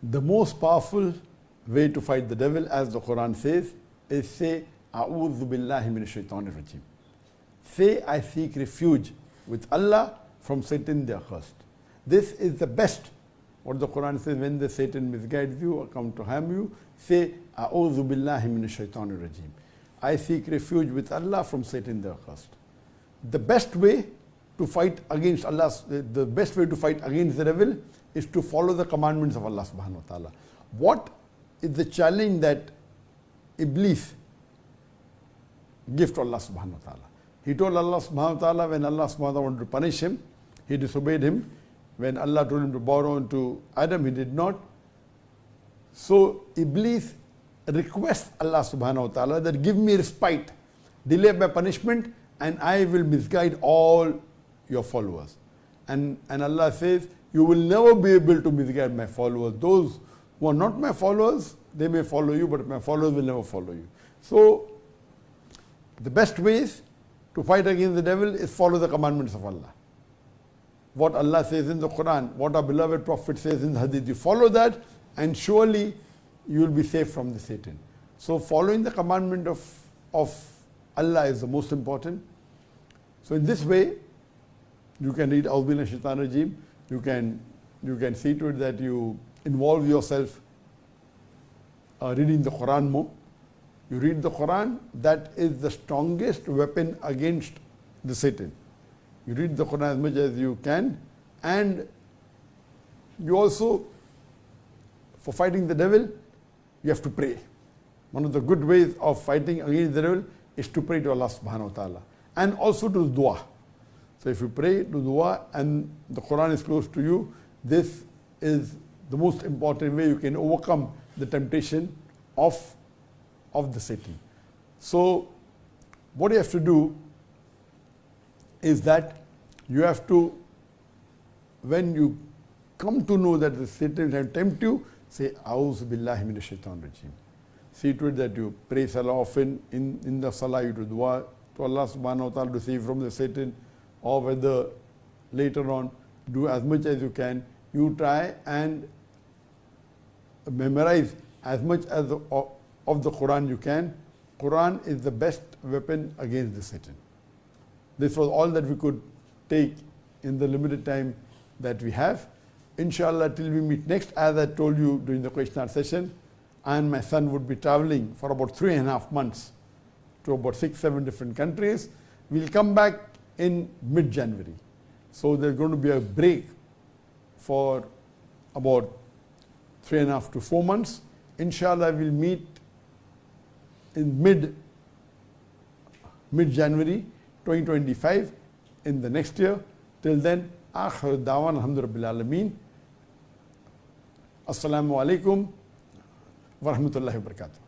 The most powerful way to fight the devil, as the Quran says, is say, A'udhu billahi minash shaitanir rajim. Say, I seek refuge with Allah from Satan the accursed. This is the best. What the Quran says, when the Satan misguides you or come to harm you, say, A'udhu billahi minash shaitanir rajim. I seek refuge with Allah from Satan the accursed. The best way to fight against Allah, the best way to fight against the devil is to follow the commandments of Allah subhanahu wa ta'ala. What is the challenge that Iblis gave to Allah subhanahu wa ta'ala? He told Allah subhanahu wa ta'ala, when Allah subhanahu wa ta'ala wanted to punish him, he disobeyed him. When Allah told him to bow down to Adam, he did not. So Iblis requests Allah subhanahu wa ta'ala that give me respite, delay my punishment, and I will misguide all your followers. And Allah says, you will never be able to misguide my followers. Those who are not my followers, they may follow you, but my followers will never follow you. So the best ways to fight against the devil is follow the commandments of Allah. What Allah says in the Quran, what our beloved Prophet says in the Hadith, you follow that, and surely you will be safe from the Satan. So following the commandment of Allah is the most important. So in this way, you can read A'udhu billahi minash shaitanir rajim. You can see to it that you involve yourself reading the Quran more. You read the Quran, that is the strongest weapon against the Satan. You read the Quran as much as you can, and you also, for fighting the devil, you have to pray. One of the good ways of fighting against the devil is to pray to Allah subhanahu wa ta'ala, and also to dua. So if you pray, do dua, and the Quran is close to you, this is the most important way you can overcome the temptation of the Satan. So what you have to do is that you have to, when you come to know that the Satan will tempt you, say, A'udhu billahi minash shaitanir rajim. See to it that you pray salah often, in the salah you do dua to Allah subhanahu wa ta'ala to save from the Satan, or whether later on, do as much as you can. You try and memorize as much as of the Quran you can. Quran is the best weapon against the Satan. This was all that we could take in the limited time that we have. Inshallah, till we meet next, as I told you during the question and answer session, I and my son would be traveling for about 3.5 months to about 6-7 different countries. We'll come back in mid-January. So there's going to be a break for about 3.5 to 4 months. Inshallah, we'll meet in mid-January 2025 in the next year. Till then, akhir da'wan alhamdulillah alameen. Assalamu alaikum wa rahmatullahi wa barakatuh.